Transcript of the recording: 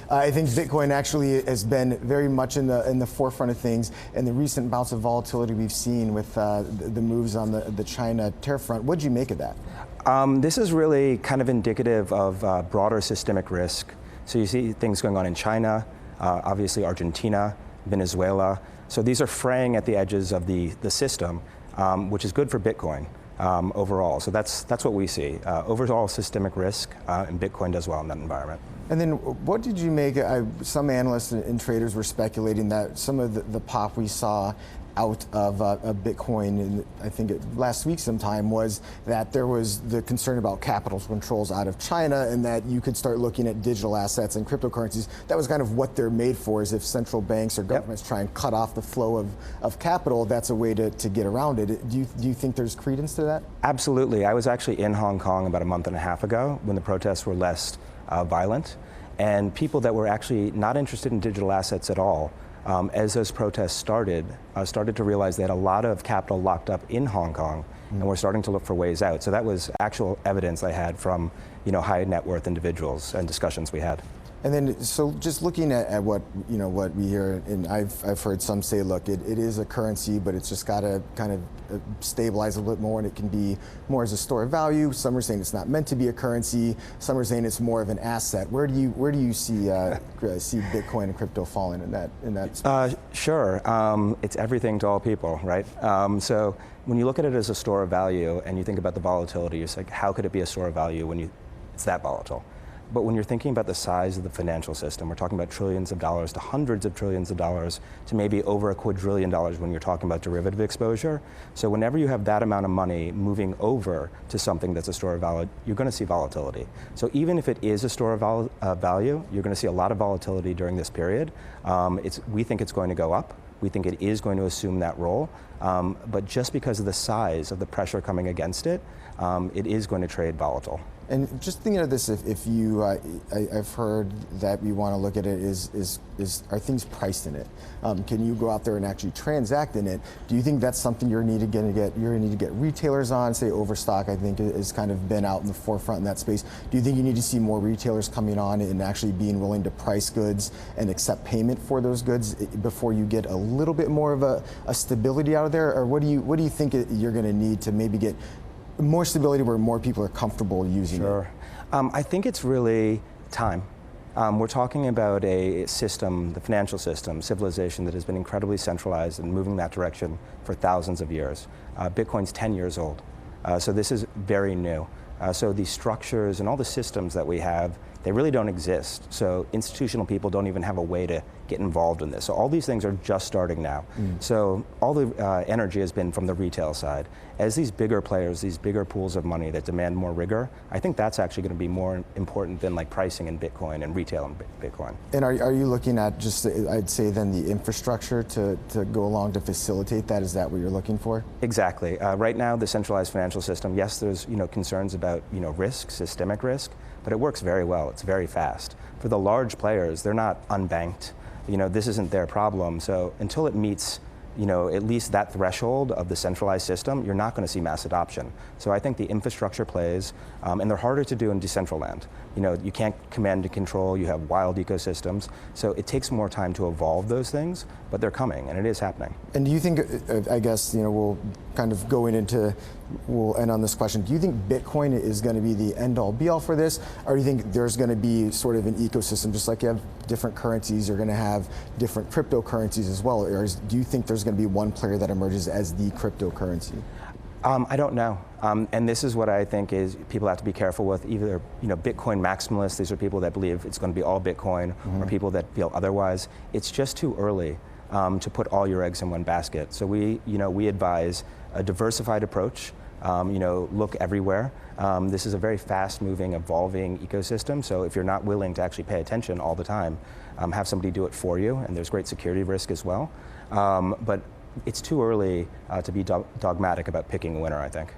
I think Bitcoin actually has been very much in the forefront of things, and the recent bouts of volatility we've seen with the moves on the China tariff front. What did you make of that? This is really kind of indicative of broader systemic risk. So you see things going on in China, obviously Argentina, Venezuela. So these are fraying at the edges of the system, which is good for Bitcoin overall. So that's what we see. Overall systemic risk, and Bitcoin does well in that environment. And then what did you make? Some analysts and traders were speculating that some of the pop we saw out of Bitcoin, I think last week sometime, was that there was the concern about capital controls out of China, and that you could start looking at digital assets and cryptocurrencies. That was kind of what they're made for, is if central banks or governments try and cut off the flow of capital, that's a way to get around it. Do you think there's credence to that? Absolutely. I was actually in Hong Kong about a month and a half ago when the protests were less violent, and people that were actually not interested in digital assets at all, as those protests started to realize they had a lot of capital locked up in Hong Kong, and were starting to look for ways out. So that was actual evidence I had from high net worth individuals and discussions we had. And then, so just looking at what what we hear, and I've heard some say, look, it is a currency, but it's just got to kind of stabilize a little bit more, and it can be more as a store of value. Some are saying it's not meant to be a currency. Some are saying it's more of an asset. Where do you see Bitcoin and crypto falling in that space? Sure, it's everything to all people, right? So when you look at it as a store of value and you think about the volatility, you're like, how could it be a store of value when it's that volatile? But when you're thinking about the size of the financial system, we're talking about trillions of dollars to hundreds of trillions of dollars to maybe over $1 quadrillion when you're talking about derivative exposure. So whenever you have that amount of money moving over to something that's a store of value, you're going to see volatility. So even if it is a store of value, you're going to see a lot of volatility during this period. We think it's going to go up. We think it is going to assume that role. But just because of the size of the pressure coming against it, it is going to trade volatile. And just thinking of this, if you, I've heard that we want to look at it are things priced in it? Can you go out there and actually transact in it? Do you think that's something you're going to need to get retailers on? Say Overstock, I think, has kind of been out in the forefront in that space. Do you think you need to see more retailers coming on and actually being willing to price goods and accept payment for those goods before you get a little bit more of a stability out of there? Or what do you think you're going to need to maybe get more stability where more people are comfortable using it? I think it's really time. We're talking about a system, the financial system, civilization that has been incredibly centralized and moving that direction for thousands of years. Bitcoin's 10 years old, so this is very new. So the structures and all the systems that we have, they really don't exist. So institutional people don't even have a way to get involved in this. So all these things are just starting now. So all the energy has been from the retail side. As these bigger players, these bigger pools of money that demand more rigor, I think that's actually going to be more important than like pricing in Bitcoin and retail in Bitcoin. And are you looking at just, I'd say then, the infrastructure to go along to facilitate that? Is that what you're looking for? Exactly. Right now, the centralized financial system, yes, there's concerns about risk, systemic risk, but it works very well. It's very fast. For the large players, they're not unbanked. This isn't their problem. So until it meets at least that threshold of the centralized system, you're not going to see mass adoption. So I think the infrastructure plays, and they're harder to do in Decentraland. You can't command and control, you have wild ecosystems, so it takes more time to evolve those things, but they're coming, and it is happening. And do you think, I guess, we'll kind of we'll end on this question. Do you think Bitcoin is going to be the end-all, be-all for this, or do you think there's going to be sort of an ecosystem, just like you have different currencies, you're going to have different cryptocurrencies as well, or do you think there's going to be one player that emerges as the cryptocurrency? I don't know, and this is what I think is people have to be careful with. Either Bitcoin maximalists, these are people that believe it's going to be all Bitcoin, or people that feel otherwise. It's just too early to put all your eggs in one basket. So we advise a diversified approach. Look everywhere. This is a very fast-moving, evolving ecosystem. So if you're not willing to actually pay attention all the time, have somebody do it for you, and there's great security risk as well. But it's too early to be dogmatic about picking a winner, I think.